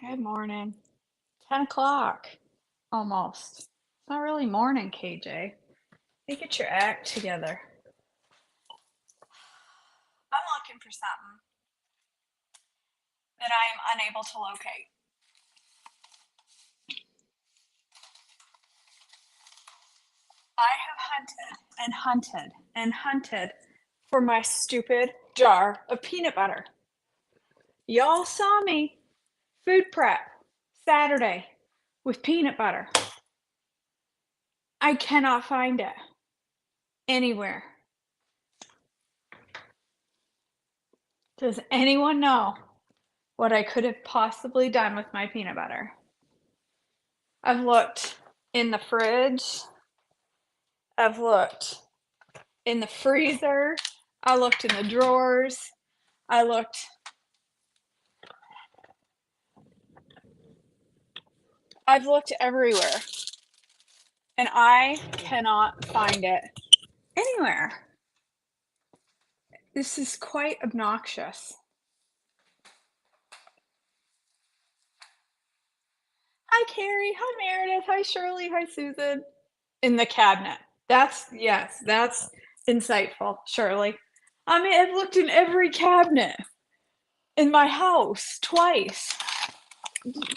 Good morning. 10 o'clock. Almost. It's not really morning, KJ. You get your act together. I'm looking for something that I am unable to locate. I have hunted and hunted and hunted for my stupid jar of peanut butter. Y'all saw me food prep Saturday with peanut butter. I cannot find it anywhere. Does anyone know what I could have possibly done with my peanut butter? I've looked in the fridge. I've looked in the freezer. I looked in the drawers. I looked. I've looked everywhere. And I cannot find it anywhere. This is quite obnoxious. Hi, Carrie. Hi, Meredith. Hi, Shirley. Hi, Susan. In the cabinet. Yes, that's insightful, Shirley. I mean, I've looked in every cabinet in my house twice,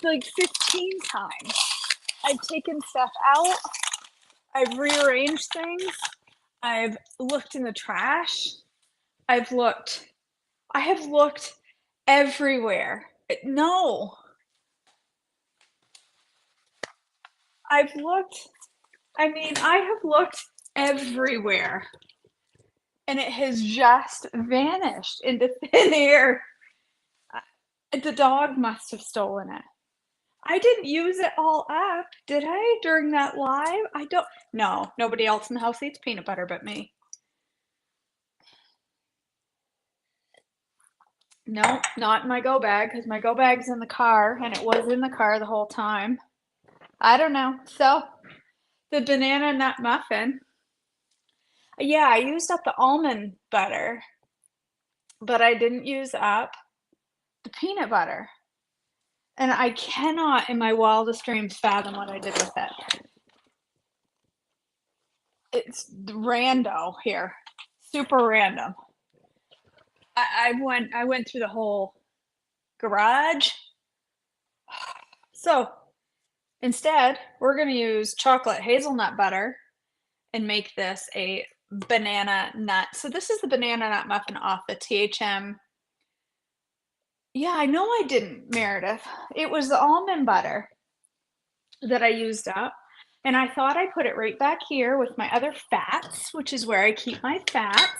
like 15 times. I've taken stuff out. I've rearranged things. I've looked in the trash. I've looked. I have looked everywhere. No. I've looked. I mean, I have looked everywhere. And it has just vanished into thin air. The dog must have stolen it. I didn't use it all up, did I, during that live? I don't. No, nobody else in the house eats peanut butter but me. No, not in my go bag, because my go bag's in the car, and it was in the car the whole time. I don't know. So, the banana nut muffin. Yeah, I used up the almond butter, but I didn't use up the peanut butter. And I cannot, in my wildest dreams, fathom what I did with it. It's rando here, super random. I went through the whole garage. So instead, we're gonna use chocolate hazelnut butter and make this a banana nut. So this is the banana nut muffin off the THM. Yeah, I know I didn't, Meredith. It was the almond butter that I used up. And I thought I put it right back here with my other fats, which is where I keep my fats.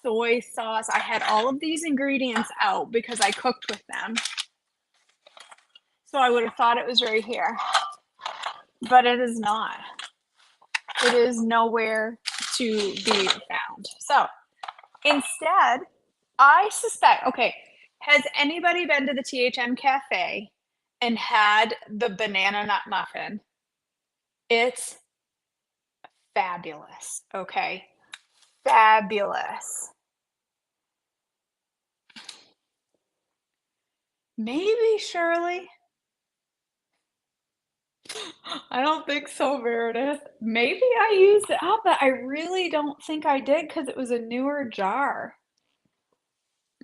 Soy sauce. I had all of these ingredients out because I cooked with them. So I would have thought it was right here. But it is not. It is nowhere to be found. So instead, I suspect, okay, has anybody been to the THM Cafe and had the banana nut muffin? It's fabulous, okay? Fabulous. Maybe, Shirley. I don't think so, Meredith. Maybe I used it up, but I really don't think I did because it was a newer jar.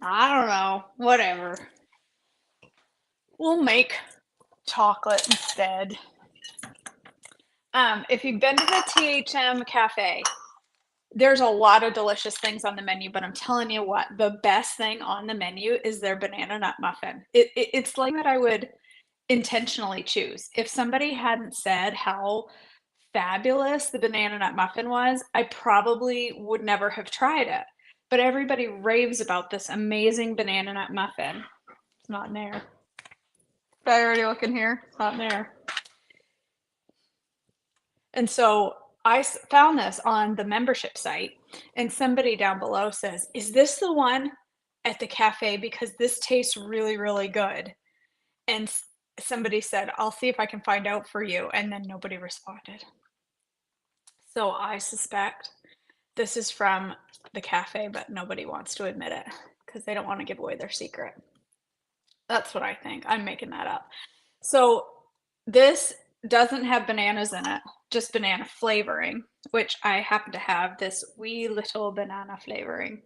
I don't know. Whatever. We'll make chocolate instead. If you've been to the THM Cafe, there's a lot of delicious things on the menu, but I'm telling you what, the best thing on the menu is their banana nut muffin. It's like that I would intentionally choose. If somebody hadn't said how fabulous the banana nut muffin was, I probably would never have tried it. But everybody raves about this amazing banana nut muffin. It's not in there. Did I already look in here? It's not in there. And so I found this on the membership site, and somebody down below says, "Is this the one at the cafe? Because this tastes really, really good." And somebody said, "I'll see if I can find out for you." And then nobody responded. So I suspect this is from the cafe, but nobody wants to admit it because they don't want to give away their secret. That's what I think. I'm making that up. So this doesn't have bananas in it, just banana flavoring, which I happen to have this wee little banana flavoring.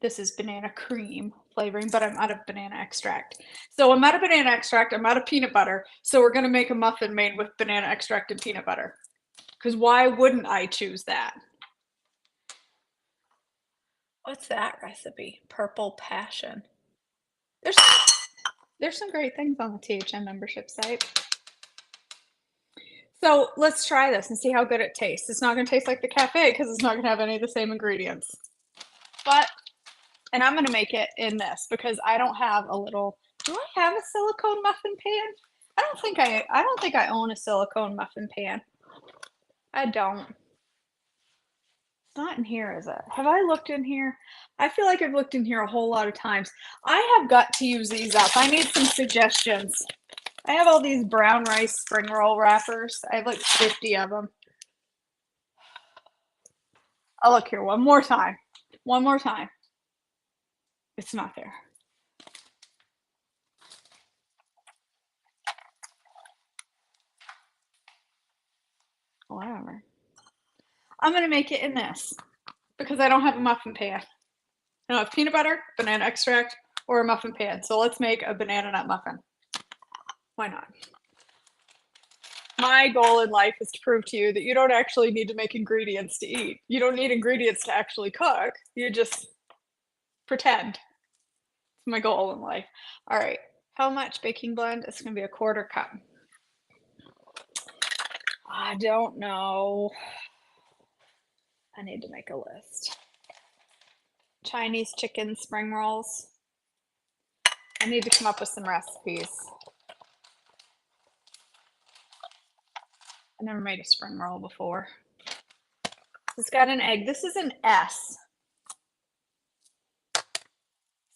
This is banana cream flavoring, but I'm out of banana extract. So I'm out of banana extract, I'm out of peanut butter. So we're gonna make a muffin made with banana extract and peanut butter. Because why wouldn't I choose that? What's that recipe? Purple Passion. There's there's some great things on the THM membership site. So let's try this and see how good it tastes. It's not going to taste like the cafe because it's not going to have any of the same ingredients. But, and I'm going to make it in this because I don't have a little, do I have a silicone muffin pan? I don't think I own a silicone muffin pan. I don't. It's not in here, is it? Have I looked in here? I feel like I've looked in here a whole lot of times. I have got to use these up. I need some suggestions. I have all these brown rice spring roll wrappers. I have like 50 of them. I'll look here one more time. One more time. It's not there. Whatever. I'm going to make it in this because I don't have a muffin pan. I don't have peanut butter, banana extract, or a muffin pan. So let's make a banana nut muffin. Why not? My goal in life is to prove to you that you don't actually need to make ingredients to eat. You don't need ingredients to actually cook. You just pretend. It's my goal in life. All right. How much baking blend? It's going to be a 1/4 cup. I don't know. I need to make a list. Chinese chicken spring rolls. I need to come up with some recipes. I never made a spring roll before. It's got an egg. This is an S.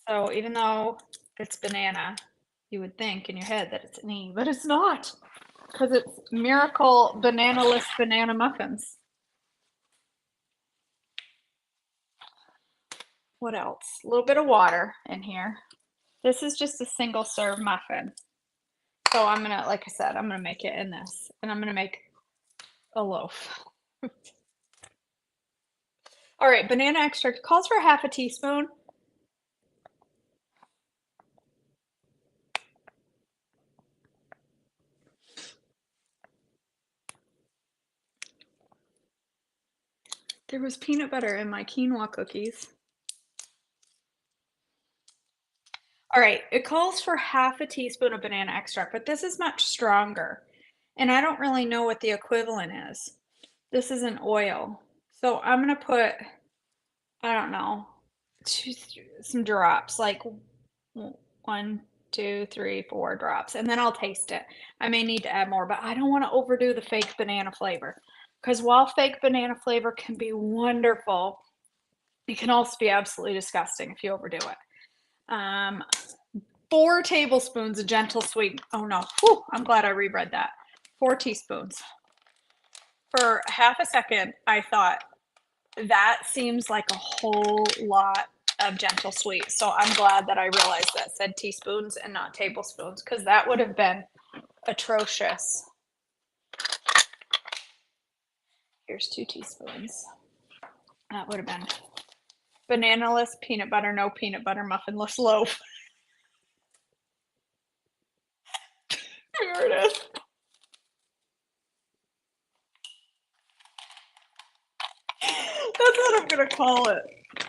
So even though it's banana, you would think in your head that it's an E, but it's not. Because it's Miracle Bananaless Banana Muffins. What else? A little bit of water in here. This is just a single serve muffin. So I'm gonna, like I said, I'm gonna make it in this. And I'm gonna make a loaf. All right, banana extract calls for 1/2 teaspoon. There was peanut butter in my quinoa cookies. All right, it calls for 1/2 teaspoon of banana extract, but this is much stronger. And I don't really know what the equivalent is. This is an oil. So I'm gonna put, I don't know, some drops, like 1, 2, 3, 4 drops, and then I'll taste it. I may need to add more, but I don't want to overdo the fake banana flavor. Because while fake banana flavor can be wonderful, it can also be absolutely disgusting if you overdo it. 4 tablespoons of gentle sweet. Oh no, whew, I'm glad I reread that. 4 teaspoons. For 1/2 second, I thought that seems like a whole lot of gentle sweet. So I'm glad that I realized that said teaspoons and not tablespoons, because that would have been atrocious. Here's 2 teaspoons. That would have been bananaless peanut butter, no peanut butter muffinless loaf. Here it is. That's what I'm gonna call it.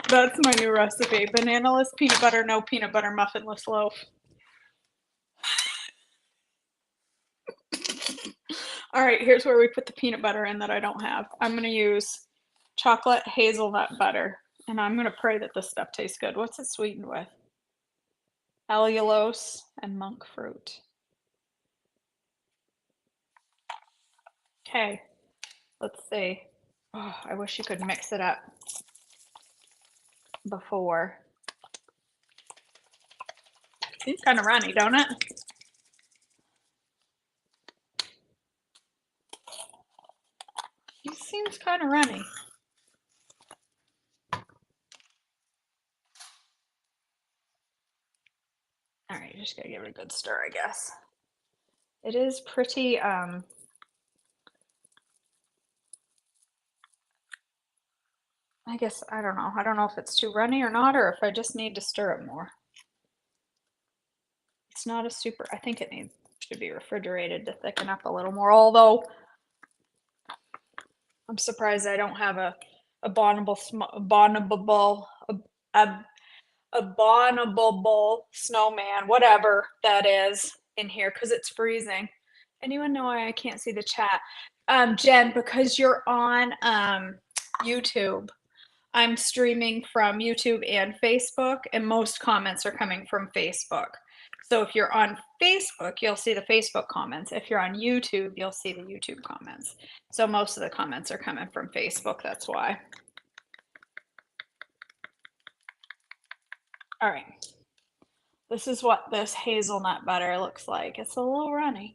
That's my new recipe. Bananaless peanut butter, no peanut butter muffinless loaf. All right, here's where we put the peanut butter in that I don't have. I'm gonna use chocolate hazelnut butter, and I'm gonna pray that this stuff tastes good. What's it sweetened with? Allulose and monk fruit. Okay, let's see. Oh, I wish you could mix it up before. Seems kind of runny, don't it? It seems kind of runny. All right, just gotta give it a good stir, I guess. It is pretty, I guess, I don't know. I don't know if it's too runny or not, or if I just need to stir it more. It's not a super, I think it needs should be refrigerated to thicken up a little more, although I'm surprised I don't have a bonnable, a abominable snowman, whatever that is, in here because it's freezing. Anyone know why I can't see the chat? Jen, because you're on YouTube. I'm streaming from YouTube and Facebook, and most comments are coming from Facebook. So if you're on Facebook, you'll see the Facebook comments. If you're on YouTube, you'll see the YouTube comments. So most of the comments are coming from Facebook, that's why. All right. This is what this hazelnut butter looks like. It's a little runny.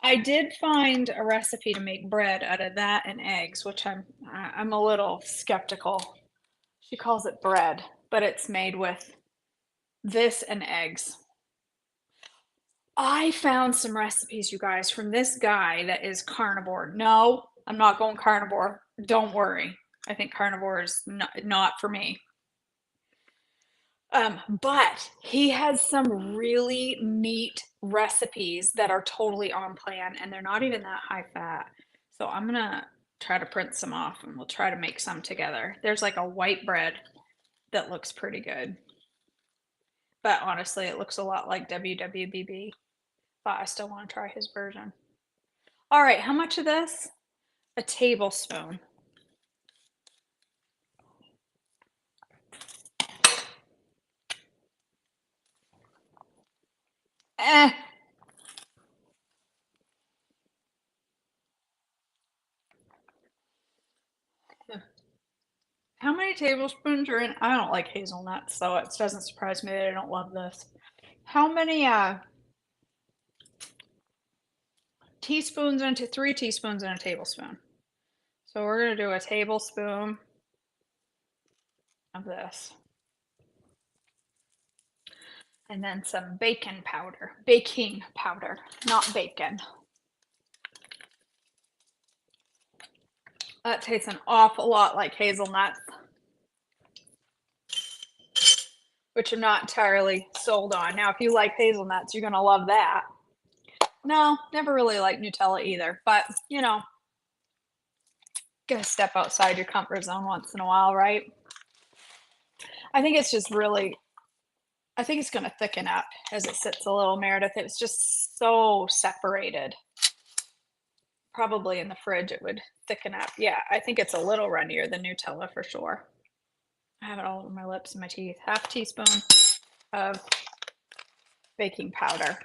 I did find a recipe to make bread out of that and eggs, which I'm a little skeptical. She calls it bread, but it's made with this and eggs. I found some recipes, you guys, from this guy that is carnivore. No, I'm not going carnivore. Don't worry. I think carnivore is not for me. But he has some really neat recipes that are totally on plan and they're not even that high fat. So I'm gonna try to print some off and we'll try to make some together. There's like a white bread that looks pretty good. But honestly, it looks a lot like WWBB. But I still want to try his version. All right, how much of this? A tablespoon. Eh. How many tablespoons are in? I don't like hazelnuts, so it doesn't surprise me that I don't love this. How many teaspoons into 3 teaspoons and a tablespoon? So we're gonna do a tablespoon of this. And then some baking powder, not bacon. That tastes an awful lot like hazelnuts, which I'm not entirely sold on. Now, if you like hazelnuts, you're gonna love that. No, never really liked Nutella either, but you know, gotta step outside your comfort zone once in a while, right? I think it's just really, I think it's gonna thicken up as it sits a little, Meredith. It's just so separated. Probably in the fridge it would thicken up. Yeah, I think it's a little runnier than Nutella for sure. I have it all over my lips and my teeth. Half teaspoon of baking powder.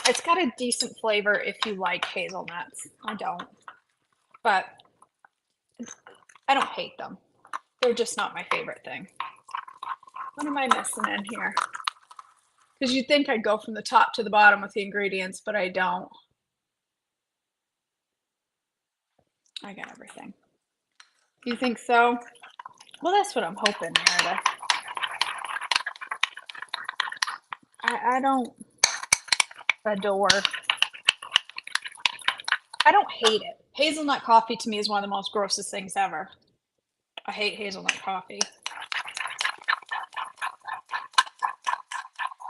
It's got a decent flavor if you like hazelnuts. I don't, but I don't hate them. They're just not my favorite thing. What am I missing in here? Because you'd think I'd go from the top to the bottom with the ingredients, but I don't. I got everything. You think so? Well, that's what I'm hoping, Meredith. I don't adore. I don't hate it. Hazelnut coffee to me is one of the most grossest things ever. I hate hazelnut coffee.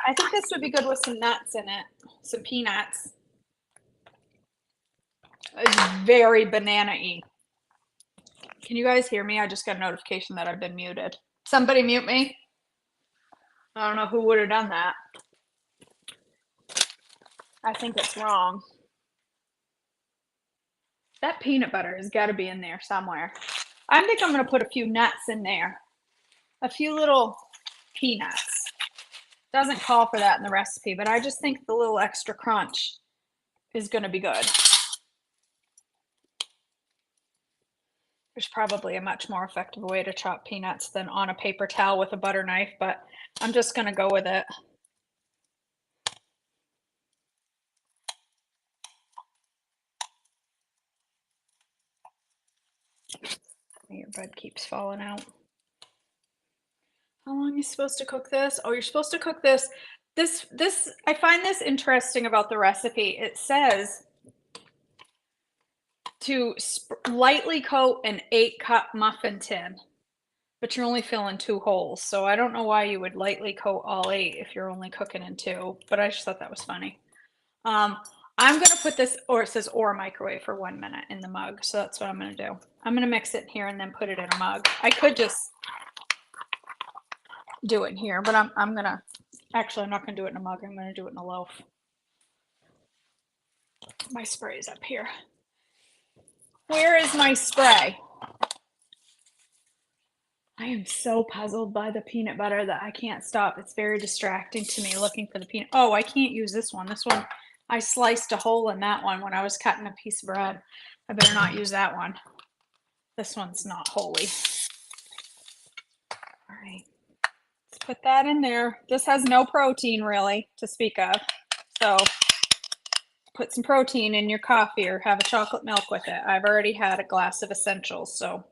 I think this would be good with some nuts in it, some peanuts. It's very banana-y. Can you guys hear me? I just got a notification that I've been muted. Somebody mute me. I don't know who would have done that. I think it's wrong. That peanut butter has got to be in there somewhere. I think I'm going to put a few nuts in there. A few little peanuts. Doesn't call for that in the recipe, but I just think the little extra crunch is going to be good. There's probably a much more effective way to chop peanuts than on a paper towel with a butter knife, but I'm just going to go with it. Your bread keeps falling out. How long are you supposed to cook this? Oh, you're supposed to cook this I find this interesting about the recipe. It says to lightly coat an 8-cup muffin tin, but you're only filling 2 holes. So I don't know why you would lightly coat all 8 if you're only cooking in 2, but I just thought that was funny. I'm gonna put this, or it says or microwave for 1 minute in the mug. So that's what I'm gonna do. I'm gonna mix it here and then put it in a mug. I could just do it in here, but I'm gonna, actually I'm not gonna do it in a mug. I'm gonna do it in a loaf. My spray is up here. Where is my spray? I am so puzzled by the peanut butter that I can't stop. It's very distracting to me looking for the peanut. Oh, I can't use this one. This one, I sliced a hole in that one when I was cutting a piece of bread. I better not use that one. This one's not holy. All right, let's put that in there. This has no protein really to speak of. So put some protein in your coffee or have a chocolate milk with it. I've already had a glass of essentials, so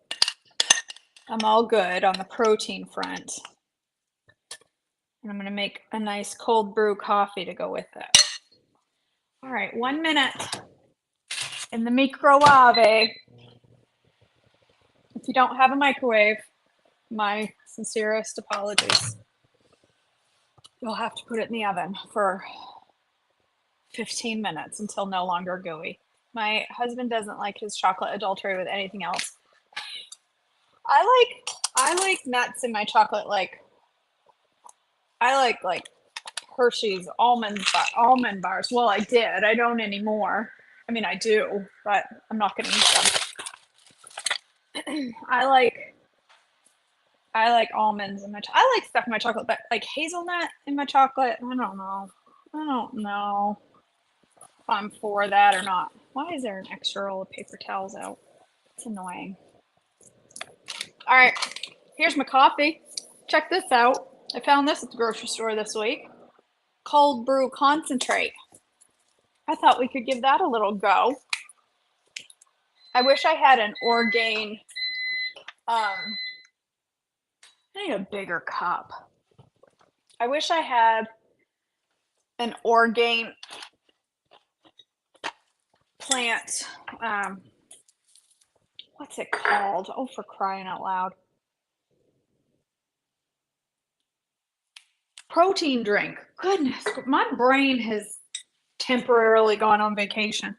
I'm all good on the protein front. And I'm gonna make a nice cold brew coffee to go with it. All right, 1 minute in the microwave. If you don't have a microwave, my sincerest apologies. You'll have to put it in the oven for 15 minutes until no longer gooey. My husband doesn't like his chocolate adulterated with anything else. I like nuts in my chocolate. Like I like Hershey's almond bars. Well, I did. I don't anymore. I mean, I do, but I'm not going to eat them. I like almonds in my. I like stuff in my chocolate, but like hazelnut in my chocolate, I don't know. I don't know if I'm for that or not. Why is there an extra roll of paper towels out? It's annoying. All right, here's my coffee. Check this out. I found this at the grocery store this week. Cold brew concentrate. I thought we could give that a little go. I wish I had an Orgain. I need a bigger cup. I wish I had an Orgain plant. What's it called? Oh, for crying out loud. Protein drink. Goodness, my brain has temporarily gone on vacation.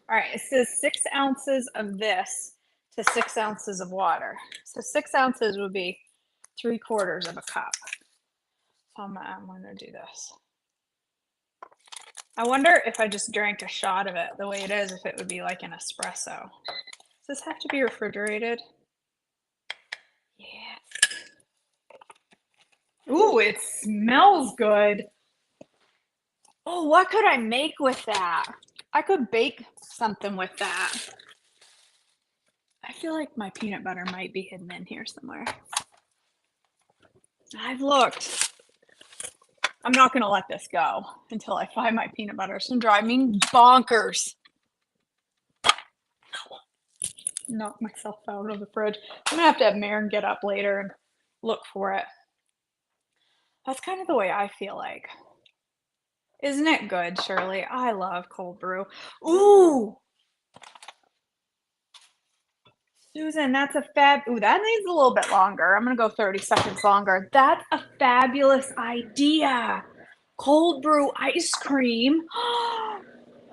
All right, it says 6 ounces of this to 6 ounces of water. So 6 ounces would be 3/4 of a cup. So I'm gonna do this. I wonder if I just drank a shot of it the way it is, if it would be like an espresso. Does this have to be refrigerated? Yes. Ooh, it smells good. Oh, what could I make with that? I could bake something with that. I feel like my peanut butter might be hidden in here somewhere. I've looked. I'm not going to let this go until I find my peanut butter. It's going to drive me bonkers. Knock myself out of the fridge. I'm going to have Maren get up later and look for it. That's kind of the way I feel like. Isn't it good, Shirley? I love cold brew. Ooh! Susan, that's a ooh, that needs a little bit longer. I'm going to go 30 seconds longer. That's a fabulous idea. Cold brew ice cream.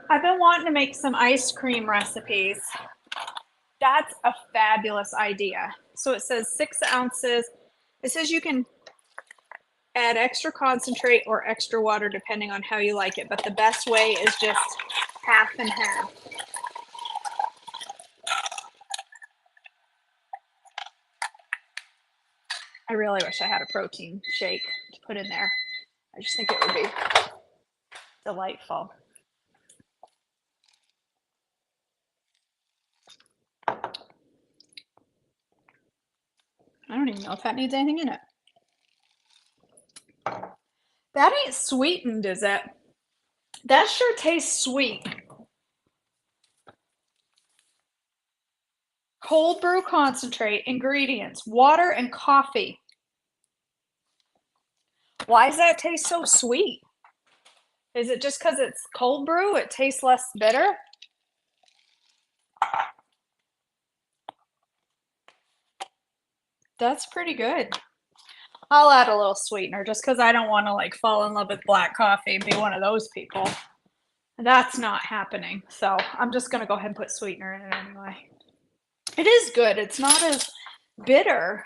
I've been wanting to make some ice cream recipes. That's a fabulous idea. So it says 6 ounces. It says you can add extra concentrate or extra water depending on how you like it, but the best way is just half and half. I really wish I had a protein shake to put in there. I just think it would be delightful. I don't even know if that needs anything in it. That ain't sweetened, is it? That sure tastes sweet. Cold brew concentrate, ingredients, water and coffee. Why does that taste so sweet? Is it just because it's cold brew? It tastes less bitter? That's pretty good. I'll add a little sweetener just because I don't want to like fall in love with black coffee and be one of those people. That's not happening. So I'm just going to go ahead and put sweetener in it anyway. It is good. It's not as bitter.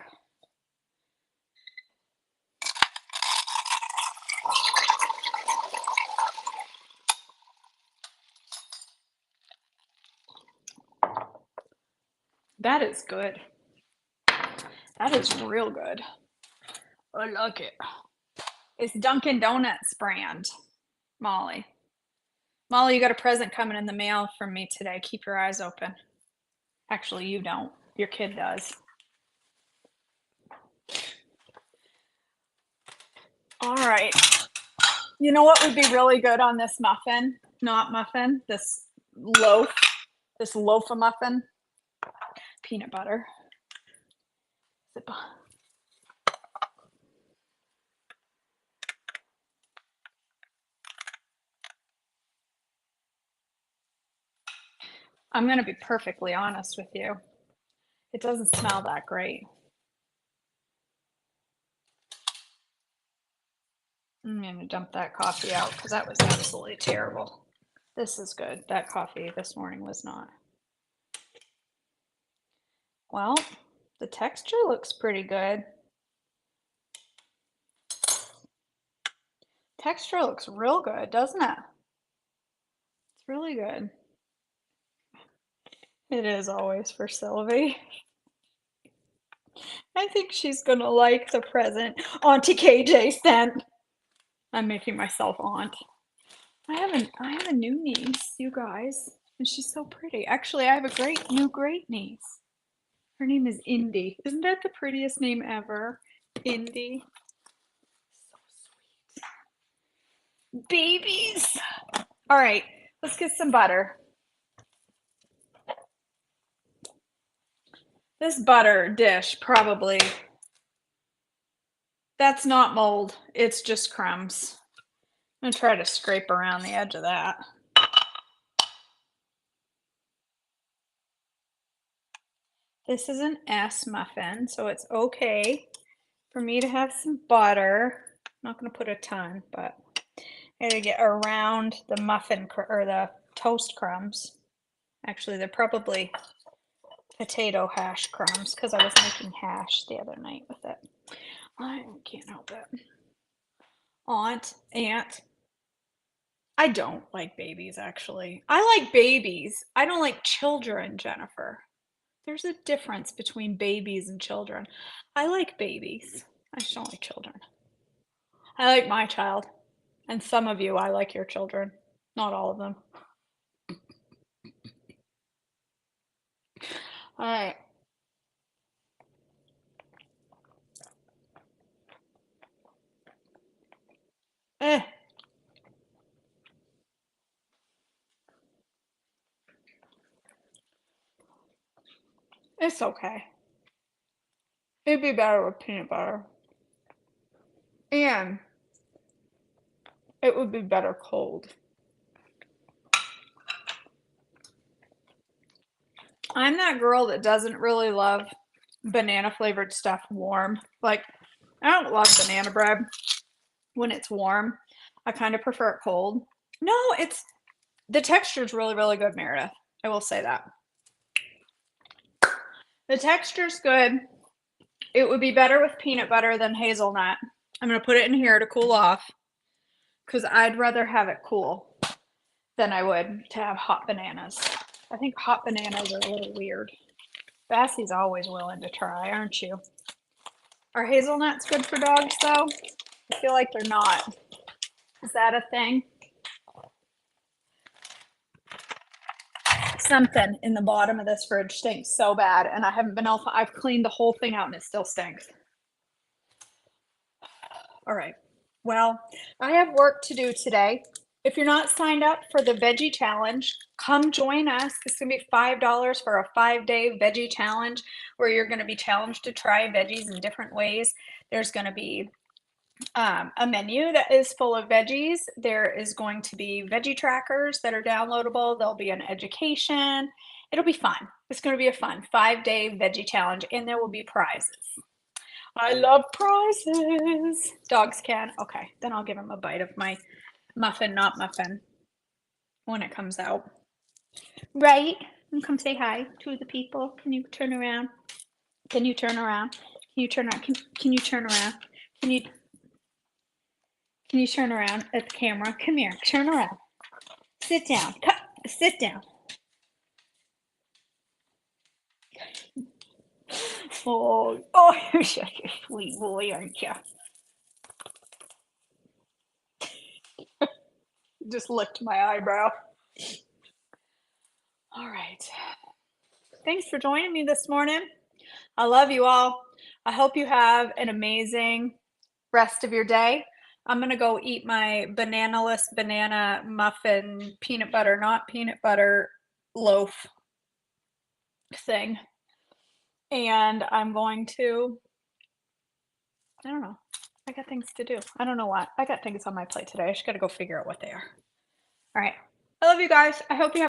That is good. That is real good. I like it. It's Dunkin' Donuts brand, Molly. Molly, you got a present coming in the mail from me today. Keep your eyes open. Actually, you don't. Your kid does. All right. You know what would be really good on this muffin? Not muffin. This loaf. This loaf of muffin. Peanut butter. I'm going to be perfectly honest with you. It doesn't smell that great. I'm going to dump that coffee out because that was absolutely terrible. This is good. That coffee this morning was not. Well, the texture looks pretty good. Texture looks real good, doesn't it? It's really good. It is always for Sylvie. I think she's gonna like the present Auntie KJ sent. I'm making myself aunt. I have a new niece, you guys, and she's so pretty. Actually, I have a great niece. Her name is Indy. Isn't that the prettiest name ever? Indy. So sweet. Babies. All right, let's get some butter. This butter dish probably, that's not mold, it's just crumbs. I'm gonna try to scrape around the edge of that. This is an S muffin, so it's okay for me to have some butter. I'm not gonna put a ton, but I gotta get around the muffin or the toast crumbs. Actually, they're probably potato hash crumbs because I was making hash the other night with it. I can't help it. Aunt. I don't like babies, actually. I like babies. I don't like children, Jennifer. There's a difference between babies and children. I like babies. I just don't like children. I like my child. And some of you, I like your children. Not all of them. All right. Eh. It's okay. It'd be better with peanut butter. And it would be better cold. I'm that girl that doesn't really love banana flavored stuff warm. Like, I don't love banana bread when it's warm. I kind of prefer it cold. No, it's the texture is really good, Meredith. I will say that. The texture's good. It would be better with peanut butter than hazelnut. I'm going to put it in here to cool off because I'd rather have it cool than I would to have hot bananas. I think hot bananas are a little weird. Bassie's always willing to try, aren't you? Are hazelnuts good for dogs, though? I feel like they're not. Is that a thing? Something in the bottom of this fridge stinks so bad, and I haven't been able to, I've cleaned the whole thing out and it still stinks. All right. Well, I have work to do today. If you're not signed up for the veggie challenge, come join us. It's going to be $5 for a 5-day veggie challenge where you're going to be challenged to try veggies in different ways. There's going to be a menu that is full of veggies. There is going to be veggie trackers that are downloadable. There'll be an education. It'll be fun. It's going to be a fun 5-day veggie challenge, and there will be prizes. I love prizes. Dogs can. Okay, then I'll give him a bite of my muffin, not muffin, when it comes out. Right? And come say hi to the people. Can you turn around? Can you turn around? Can you turn around? Can you turn around? Can you turn around at the camera? Come here. Turn around. Sit down. Sit down. Oh, you're such a sweet boy, aren't you? Just licked my eyebrow. All right. Thanks for joining me this morning. I love you all. I hope you have an amazing rest of your day. I'm going to go eat my banana-less banana muffin, peanut butter, not peanut butter loaf thing. And I'm going to, I don't know. I got things to do. I don't know what. I got things on my plate today. I just got to go figure out what they are. All right. I love you guys. I hope you have